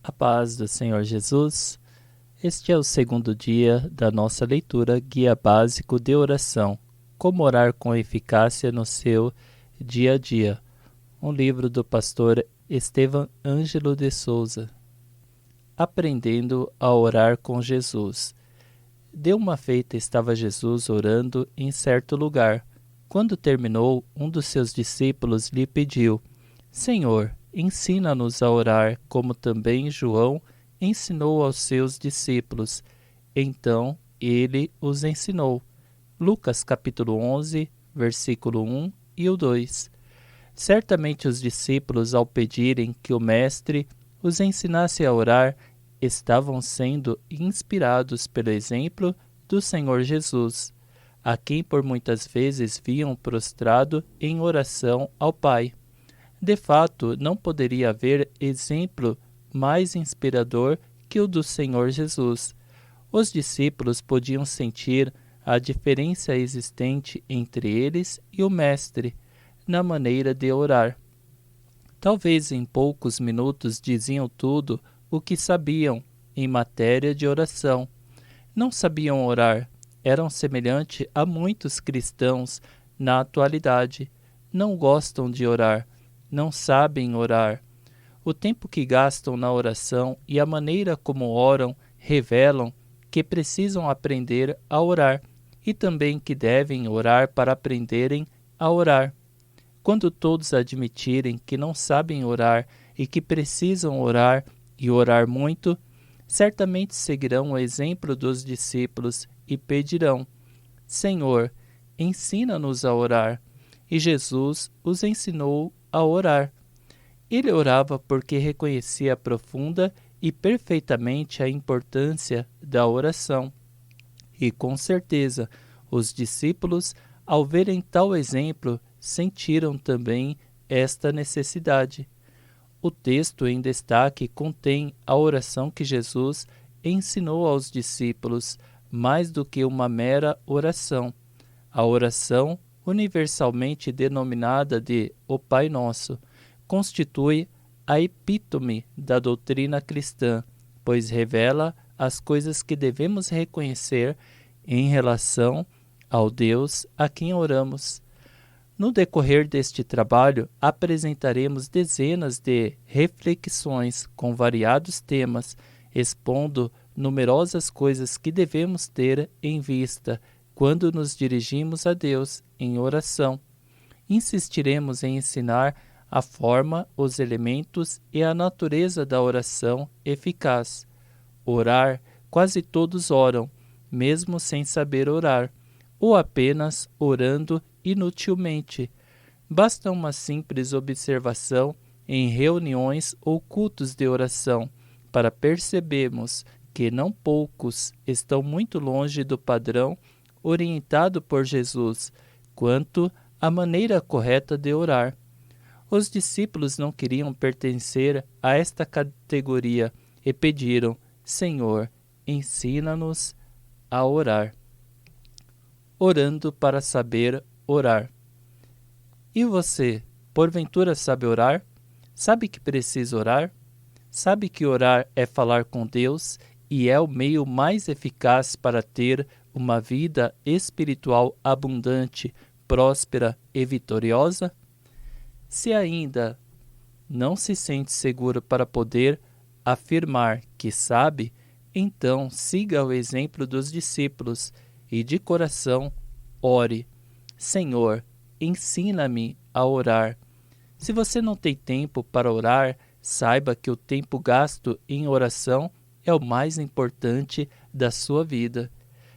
A paz do Senhor Jesus. Este é o segundo dia da nossa leitura Guia Básico de Oração. Como orar com eficácia no seu dia a dia. Um livro do pastor Estevam Ângelo de Souza. Aprendendo a orar com Jesus. De uma feita estava Jesus orando em certo lugar. Quando terminou, um dos seus discípulos lhe pediu: Senhor, ensina-nos a orar, como também João ensinou aos seus discípulos. Então ele os ensinou. Lucas capítulo 11, versículo 1 e o 2. Certamente os discípulos, ao pedirem que o Mestre os ensinasse a orar, estavam sendo inspirados pelo exemplo do Senhor Jesus, a quem por muitas vezes viam prostrado em oração ao Pai. De fato, não poderia haver exemplo mais inspirador que o do Senhor Jesus. Os discípulos podiam sentir a diferença existente entre eles e o Mestre na maneira de orar. Talvez em poucos minutos diziam tudo o que sabiam em matéria de oração. Não sabiam orar, eram semelhantes a muitos cristãos na atualidade. Não gostam de orar, não sabem orar. O tempo que gastam na oração e a maneira como oram revelam que precisam aprender a orar e também que devem orar para aprenderem a orar. Quando todos admitirem que não sabem orar e que precisam orar e orar muito, certamente seguirão o exemplo dos discípulos e pedirão: Senhor, ensina-nos a orar. E Jesus os ensinou a orar. Ele orava porque reconhecia profunda e perfeitamente a importância da oração. E com certeza, os discípulos, ao verem tal exemplo, sentiram também esta necessidade. O texto em destaque contém a oração que Jesus ensinou aos discípulos, mais do que uma mera oração. A oração, universalmente denominada de O Pai Nosso, constitui a epítome da doutrina cristã, pois revela as coisas que devemos reconhecer em relação ao Deus a quem oramos. No decorrer deste trabalho, apresentaremos dezenas de reflexões com variados temas, expondo numerosas coisas que devemos ter em vista quando nos dirigimos a Deus em oração. Insistiremos em ensinar a forma, os elementos e a natureza da oração eficaz. Orar, quase todos oram, mesmo sem saber orar, ou apenas orando inutilmente. Basta uma simples observação em reuniões ou cultos de oração para percebermos que não poucos estão muito longe do padrão orientado por Jesus quanto à maneira correta de orar. Os discípulos não queriam pertencer a esta categoria e pediram: Senhor, ensina-nos a orar. Orando para saber orar. E você, porventura sabe orar? Sabe que precisa orar? Sabe que orar é falar com Deus e é o meio mais eficaz para ter uma vida espiritual abundante, próspera e vitoriosa? Se ainda não se sente seguro para poder afirmar que sabe, então siga o exemplo dos discípulos e de coração ore: Senhor, ensina-me a orar. Se você não tem tempo para orar, saiba que o tempo gasto em oração é o mais importante da sua vida.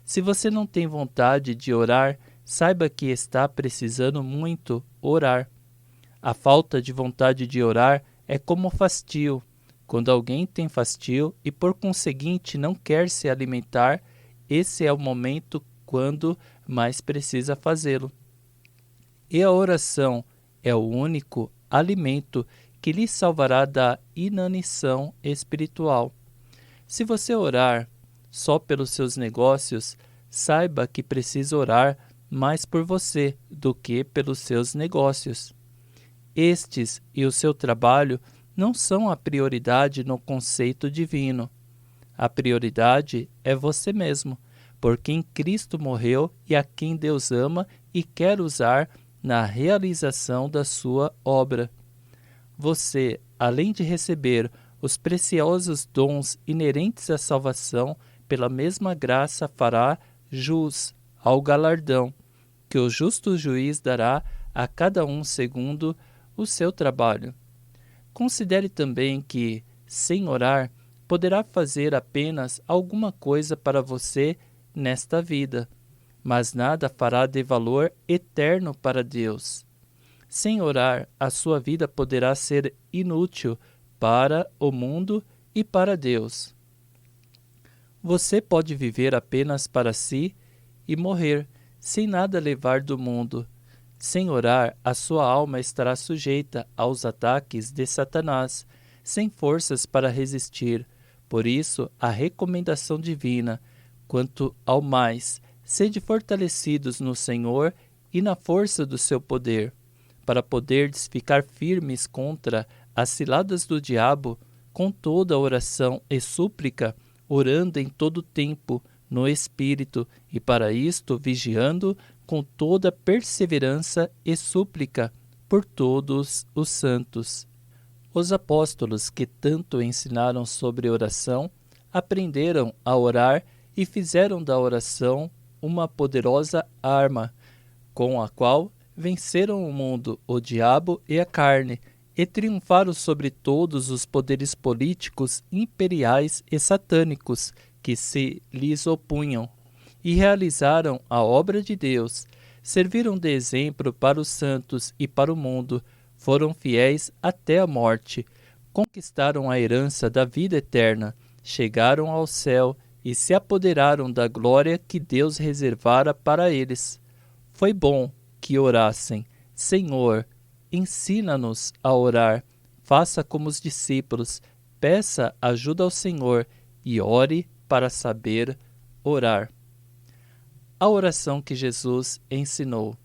Se você não tem vontade de orar, saiba que está precisando muito orar. A falta de vontade de orar é como fastio. Quando alguém tem fastio e por conseguinte não quer se alimentar, esse é o momento quando mais precisa fazê-lo. E a oração é o único alimento que lhe salvará da inanição espiritual. Se você orar só pelos seus negócios, saiba que precisa orar mais por você do que pelos seus negócios. Estes e o seu trabalho não são a prioridade no conceito divino. A prioridade é você mesmo, por quem Cristo morreu e a quem Deus ama e quer usar na realização da sua obra. Você, além de receber os preciosos dons inerentes à salvação, pela mesma graça fará jus ao galardão que o justo juiz dará a cada um segundo o seu trabalho. Considere também que, sem orar, poderá fazer apenas alguma coisa para você nesta vida, mas nada fará de valor eterno para Deus. Sem orar, a sua vida poderá ser inútil para o mundo e para Deus. Você pode viver apenas para si e morrer, sem nada levar do mundo. Sem orar, a sua alma estará sujeita aos ataques de Satanás, sem forças para resistir. Por isso, a recomendação divina, quanto ao mais, sede fortalecidos no Senhor e na força do seu poder, para poderdes ficar firmes contra as ciladas do diabo, com toda oração e súplica, orando em todo tempo no Espírito, e para isto vigiando com toda perseverança e súplica por todos os santos. Os apóstolos que tanto ensinaram sobre oração, aprenderam a orar e fizeram da oração uma poderosa arma, com a qual venceram o mundo, o diabo e a carne, e triunfaram sobre todos os poderes políticos, imperiais e satânicos que se lhes opunham, e realizaram a obra de Deus, serviram de exemplo para os santos e para o mundo, foram fiéis até a morte, conquistaram a herança da vida eterna, chegaram ao céu e se apoderaram da glória que Deus reservara para eles. Foi bom que orassem: Senhor, ensina-nos a orar, faça como os discípulos, peça ajuda ao Senhor e ore para saber orar. A oração que Jesus ensinou.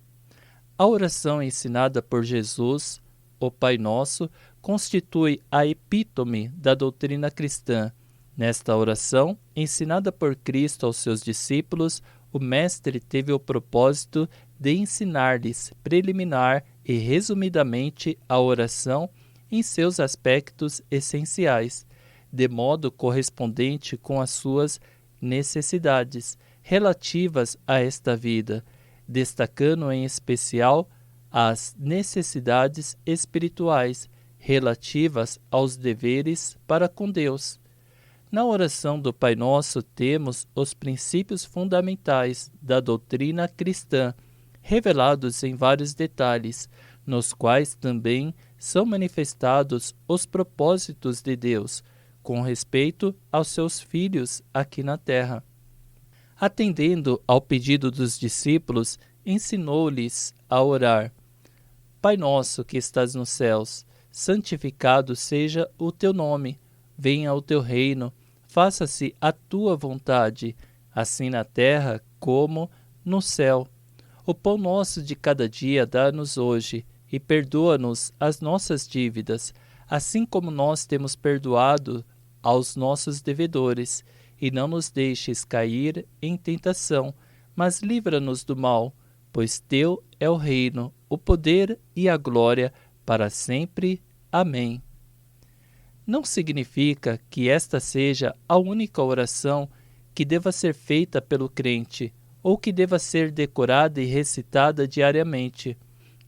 A oração ensinada por Jesus, o Pai Nosso, constitui a epítome da doutrina cristã. Nesta oração, ensinada por Cristo aos seus discípulos, o Mestre teve o propósito de ensinar-lhes preliminar e resumidamente a oração em seus aspectos essenciais, de modo correspondente com as suas necessidades relativas a esta vida, destacando em especial as necessidades espirituais relativas aos deveres para com Deus. Na oração do Pai Nosso temos os princípios fundamentais da doutrina cristã, revelados em vários detalhes, nos quais também são manifestados os propósitos de Deus, com respeito aos seus filhos aqui na terra. Atendendo ao pedido dos discípulos, ensinou-lhes a orar: Pai nosso que estás nos céus, santificado seja o teu nome, venha o teu reino, faça-se a tua vontade, assim na terra como no céu. O pão nosso de cada dia dá-nos hoje, e perdoa-nos as nossas dívidas, assim como nós temos perdoado aos nossos devedores, e não nos deixes cair em tentação, mas livra-nos do mal, pois teu é o reino, o poder e a glória para sempre. Amém. Não significa que esta seja a única oração que deva ser feita pelo crente, ou que deva ser decorada e recitada diariamente.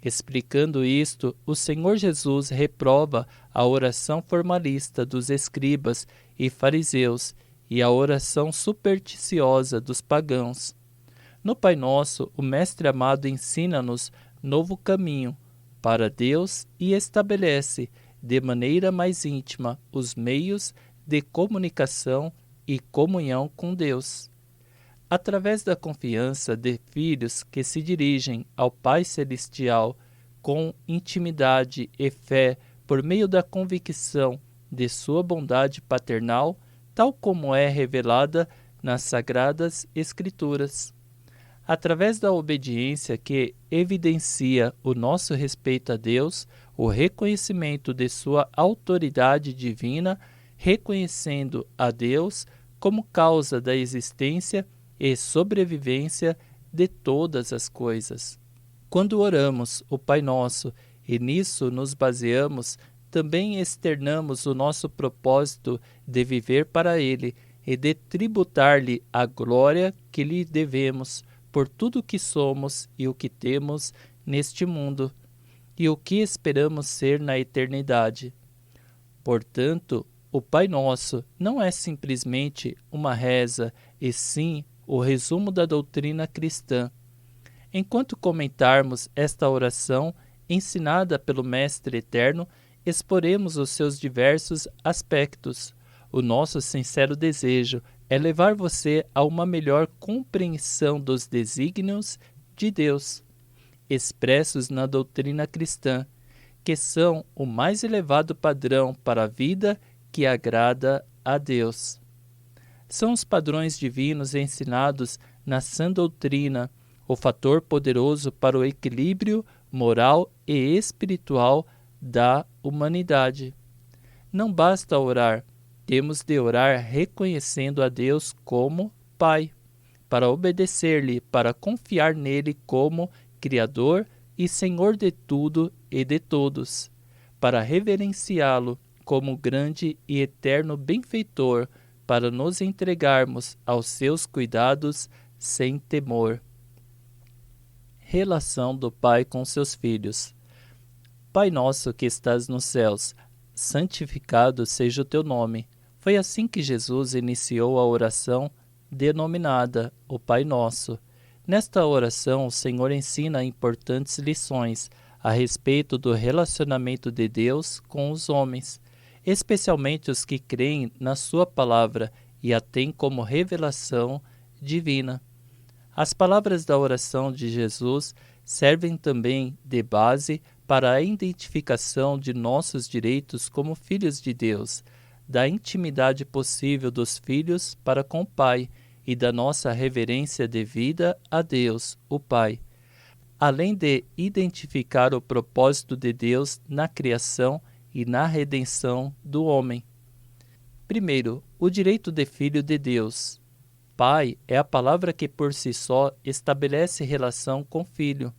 Explicando isto, o Senhor Jesus reprova a oração formalista dos escribas e fariseus e a oração supersticiosa dos pagãos. No Pai Nosso, o Mestre amado ensina-nos novo caminho para Deus e estabelece, de maneira mais íntima, os meios de comunicação e comunhão com Deus. Através da confiança de filhos que se dirigem ao Pai Celestial com intimidade e fé por meio da convicção de sua bondade paternal, tal como é revelada nas Sagradas Escrituras. Através da obediência que evidencia o nosso respeito a Deus, o reconhecimento de sua autoridade divina, reconhecendo a Deus como causa da existência e sobrevivência de todas as coisas. Quando oramos o Pai Nosso e nisso nos baseamos, também externamos o nosso propósito de viver para Ele e de tributar-lhe a glória que lhe devemos por tudo o que somos e o que temos neste mundo, e o que esperamos ser na eternidade. Portanto, o Pai Nosso não é simplesmente uma reza, e sim o resumo da doutrina cristã. Enquanto comentarmos esta oração, ensinada pelo Mestre Eterno, exporemos os seus diversos aspectos. O nosso sincero desejo é levar você a uma melhor compreensão dos desígnios de Deus, expressos na doutrina cristã, que são o mais elevado padrão para a vida que agrada a Deus. São os padrões divinos ensinados na sã doutrina, o fator poderoso para o equilíbrio moral e espiritual da humanidade. Não basta orar, temos de orar reconhecendo a Deus como Pai, para obedecer-lhe, para confiar nele como Criador e Senhor de tudo e de todos, para reverenciá-lo como grande e eterno benfeitor, para nos entregarmos aos seus cuidados sem temor. Relação do Pai com seus filhos. Pai nosso que estás nos céus, santificado seja o teu nome. Foi assim que Jesus iniciou a oração denominada o Pai Nosso. Nesta oração, o Senhor ensina importantes lições a respeito do relacionamento de Deus com os homens, especialmente os que creem na sua palavra e a têm como revelação divina. As palavras da oração de Jesus servem também de base para a identificação de nossos direitos como filhos de Deus, da intimidade possível dos filhos para com o Pai e da nossa reverência devida a Deus, o Pai, além de identificar o propósito de Deus na criação e na redenção do homem. Primeiro, o direito de filho de Deus. Pai é a palavra que por si só estabelece relação com filho.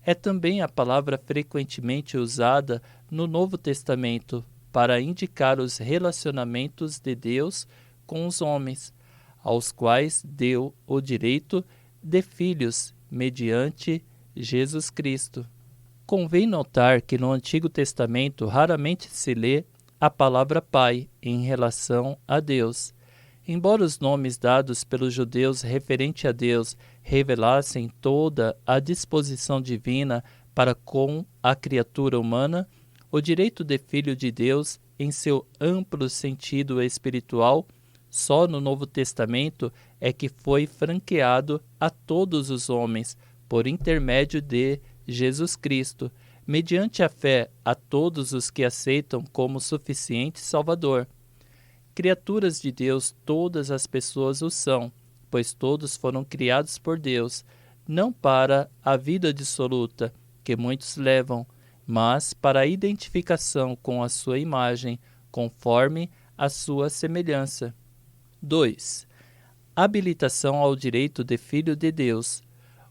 É também a palavra frequentemente usada no Novo Testamento para indicar os relacionamentos de Deus com os homens, aos quais deu o direito de filhos mediante Jesus Cristo. Convém notar que no Antigo Testamento raramente se lê a palavra Pai em relação a Deus. Embora os nomes dados pelos judeus referente a Deus revelassem toda a disposição divina para com a criatura humana, o direito de filho de Deus, em seu amplo sentido espiritual, só no Novo Testamento é que foi franqueado a todos os homens, por intermédio de Jesus Cristo, mediante a fé a todos os que aceitam como suficiente Salvador. Criaturas de Deus, todas as pessoas o são, pois todos foram criados por Deus, não para a vida dissoluta, que muitos levam, mas para a identificação com a sua imagem, conforme a sua semelhança. 2. Habilitação ao direito de filho de Deus.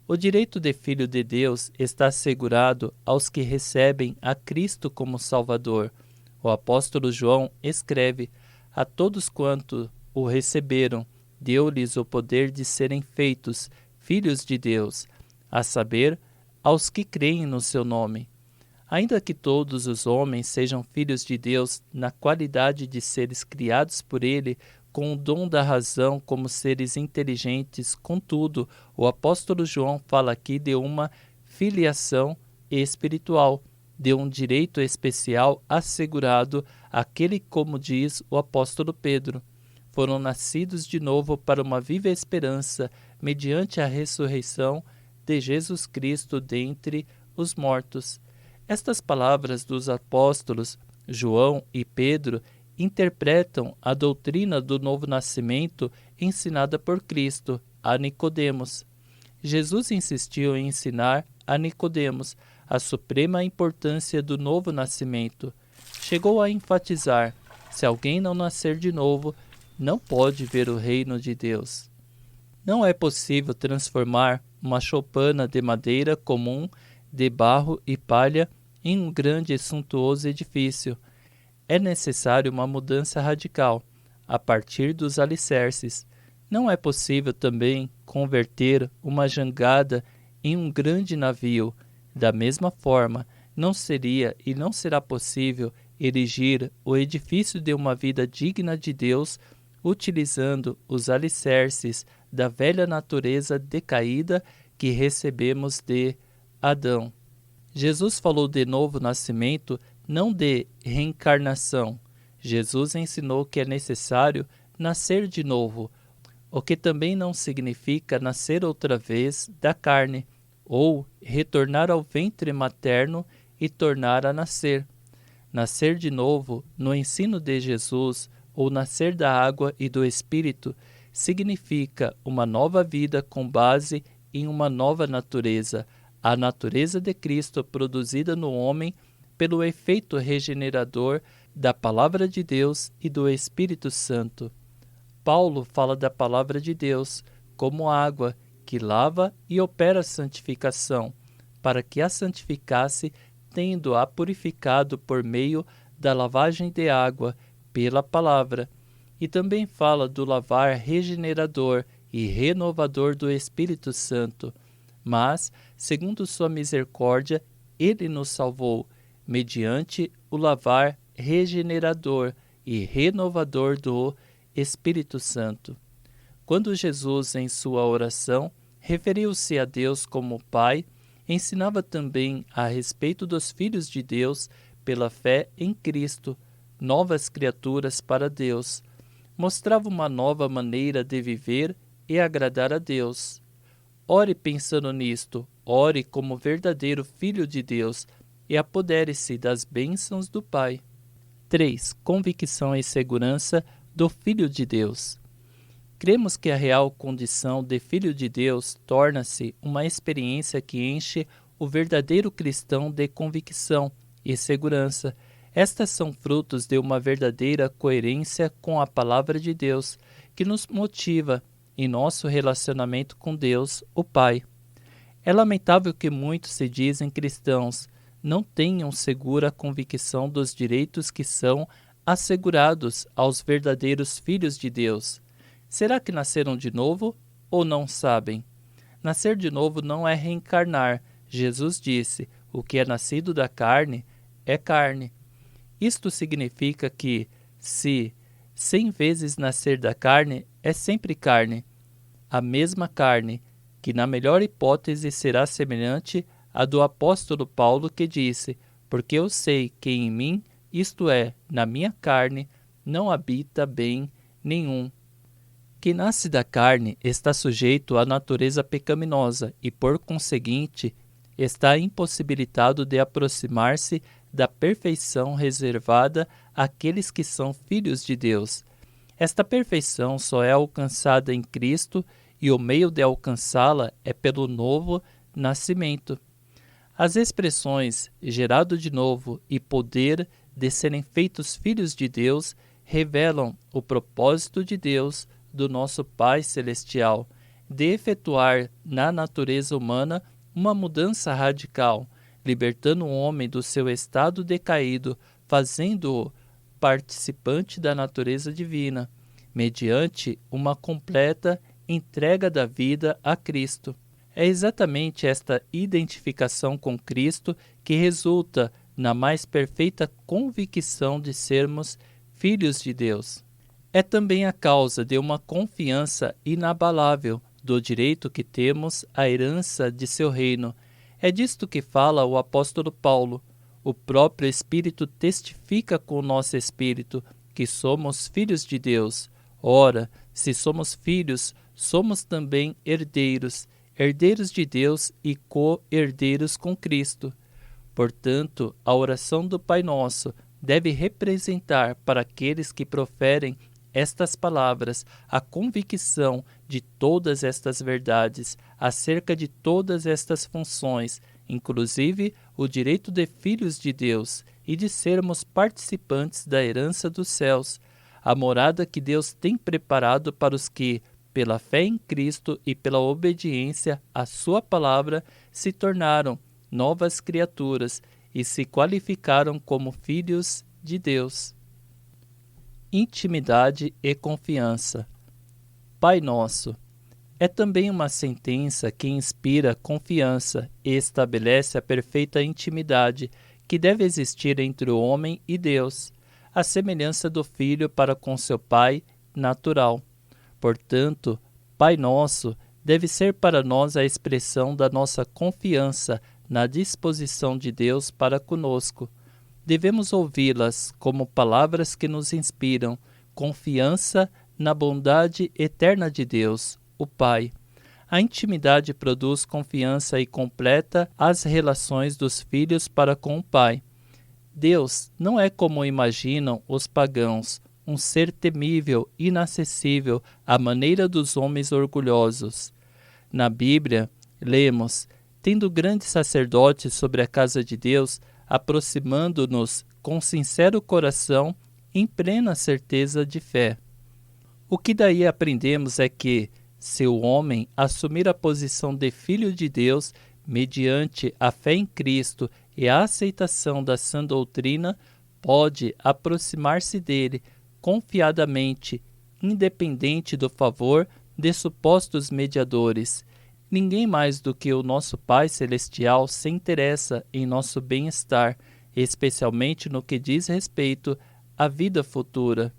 O direito de filho de Deus está assegurado aos que recebem a Cristo como Salvador. O apóstolo João escreve: a todos quanto o receberam, deu-lhes o poder de serem feitos filhos de Deus, a saber, aos que creem no seu nome. Ainda que todos os homens sejam filhos de Deus na qualidade de seres criados por Ele, com o dom da razão como seres inteligentes, contudo, o apóstolo João fala aqui de uma filiação espiritual, de um direito especial assegurado àquele, como diz o apóstolo Pedro, foram nascidos de novo para uma viva esperança, mediante a ressurreição de Jesus Cristo dentre os mortos. Estas palavras dos apóstolos João e Pedro interpretam a doutrina do novo nascimento ensinada por Cristo a Nicodemos. Jesus insistiu em ensinar a Nicodemos a suprema importância do novo nascimento. Chegou a enfatizar: se alguém não nascer de novo, não pode ver o reino de Deus. Não é possível transformar uma choupana de madeira comum, de barro e palha, em um grande e suntuoso edifício. É necessário uma mudança radical, a partir dos alicerces. Não é possível também converter uma jangada em um grande navio. Da mesma forma, não seria e não será possível erigir o edifício de uma vida digna de Deus utilizando os alicerces da velha natureza decaída que recebemos de Adão. Jesus falou de novo nascimento, não de reencarnação. Jesus ensinou que é necessário nascer de novo, o que também não significa nascer outra vez da carne, ou retornar ao ventre materno e tornar a nascer. Nascer de novo, no ensino de Jesus, ou nascer da água e do Espírito, significa uma nova vida com base em uma nova natureza, a natureza de Cristo produzida no homem pelo efeito regenerador da Palavra de Deus e do Espírito Santo. Paulo fala da Palavra de Deus como água que lava e opera a santificação, para que a santificasse, tendo-a purificado por meio da lavagem de água pela Palavra. E também fala do lavar regenerador e renovador do Espírito Santo. Mas, segundo sua misericórdia, ele nos salvou, mediante o lavar regenerador e renovador do Espírito Santo. Quando Jesus, em sua oração, referiu-se a Deus como Pai, ensinava também a respeito dos filhos de Deus pela fé em Cristo, novas criaturas para Deus. Mostrava uma nova maneira de viver e agradar a Deus. Ore pensando nisto, ore como verdadeiro filho de Deus e apodere-se das bênçãos do Pai. 3. Convicção e segurança do Filho de Deus. Cremos que a real condição de Filho de Deus torna-se uma experiência que enche o verdadeiro cristão de convicção e segurança. Estas são frutos de uma verdadeira coerência com a Palavra de Deus, que nos motiva em nosso relacionamento com Deus, o Pai. É lamentável que muitos se dizem cristãos não tenham segura convicção dos direitos que são assegurados aos verdadeiros filhos de Deus. Será que nasceram de novo ou não sabem? Nascer de novo não é reencarnar. Jesus disse: o que é nascido da carne é carne. Isto significa que, se 100 vezes nascer da carne, é sempre carne. A mesma carne, que na melhor hipótese será semelhante à do apóstolo Paulo, que disse: porque eu sei que em mim, isto é, na minha carne, não habita bem nenhum. Quem nasce da carne está sujeito à natureza pecaminosa e, por conseguinte, está impossibilitado de aproximar-se da perfeição reservada àqueles que são filhos de Deus. Esta perfeição só é alcançada em Cristo e o meio de alcançá-la é pelo novo nascimento. As expressões gerado de novo e poder de serem feitos filhos de Deus revelam o propósito de Deus, do nosso Pai Celestial, de efetuar na natureza humana uma mudança radical, libertando o homem do seu estado decaído, fazendo-o participante da natureza divina, mediante uma completa entrega da vida a Cristo. É exatamente esta identificação com Cristo que resulta na mais perfeita convicção de sermos filhos de Deus. É também a causa de uma confiança inabalável do direito que temos à herança de seu reino. É disto que fala o apóstolo Paulo. O próprio Espírito testifica com o nosso espírito que somos filhos de Deus. Ora, se somos filhos, somos também herdeiros, herdeiros de Deus e co-herdeiros com Cristo. Portanto, a oração do Pai Nosso deve representar para aqueles que proferem estas palavras a convicção de todas estas verdades, acerca de todas estas funções inclusive o direito de filhos de Deus e de sermos participantes da herança dos céus, a morada que Deus tem preparado para os que, pela fé em Cristo e pela obediência à sua palavra, se tornaram novas criaturas e se qualificaram como filhos de Deus. Intimidade e confiança. Pai Nosso é também uma sentença que inspira confiança e estabelece a perfeita intimidade que deve existir entre o homem e Deus, a semelhança do filho para com seu pai natural. Portanto, Pai Nosso deve ser para nós a expressão da nossa confiança na disposição de Deus para conosco. Devemos ouvi-las como palavras que nos inspiram confiança na bondade eterna de Deus, o Pai. A intimidade produz confiança e completa as relações dos filhos para com o Pai. Deus não é como imaginam os pagãos, um ser temível, inacessível, à maneira dos homens orgulhosos. Na Bíblia, lemos: tendo grande sacerdote sobre a casa de Deus, aproximando-nos com sincero coração, em plena certeza de fé. O que daí aprendemos é que, se o homem assumir a posição de filho de Deus, mediante a fé em Cristo e a aceitação da sã doutrina, pode aproximar-se dele confiadamente, independente do favor de supostos mediadores. Ninguém mais do que o nosso Pai Celestial se interessa em nosso bem-estar, especialmente no que diz respeito à vida futura.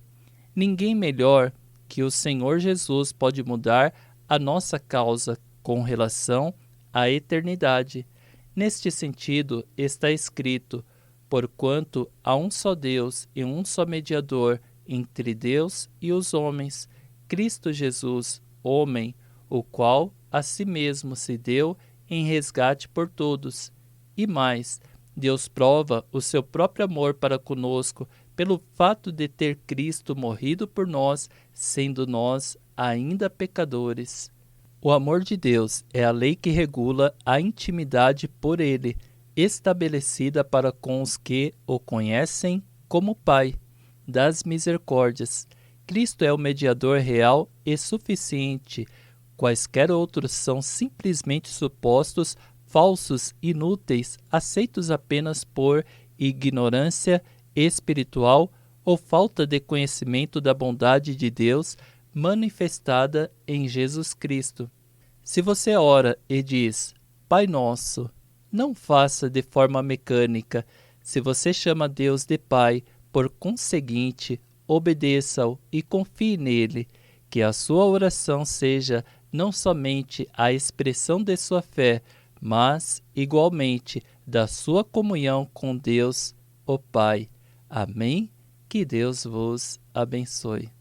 Ninguém melhor que o Senhor Jesus pode mudar a nossa causa com relação à eternidade. Neste sentido, está escrito: porquanto há um só Deus e um só mediador entre Deus e os homens, Cristo Jesus, homem, o qual a si mesmo se deu em resgate por todos. E mais, Deus prova o seu próprio amor para conosco pelo fato de ter Cristo morrido por nós, sendo nós ainda pecadores. O amor de Deus é a lei que regula a intimidade por Ele, estabelecida para com os que o conhecem como Pai das misericórdias. Cristo é o mediador real e suficiente. Quaisquer outros são simplesmente supostos, falsos, inúteis, aceitos apenas por ignorância espiritual ou falta de conhecimento da bondade de Deus manifestada em Jesus Cristo. Se você ora e diz: Pai Nosso, não faça de forma mecânica. Se você chama Deus de Pai, por conseguinte, obedeça-o e confie nele, que a sua oração seja não somente a expressão de sua fé, mas, igualmente, da sua comunhão com Deus, o Pai. Amém? Que Deus vos abençoe.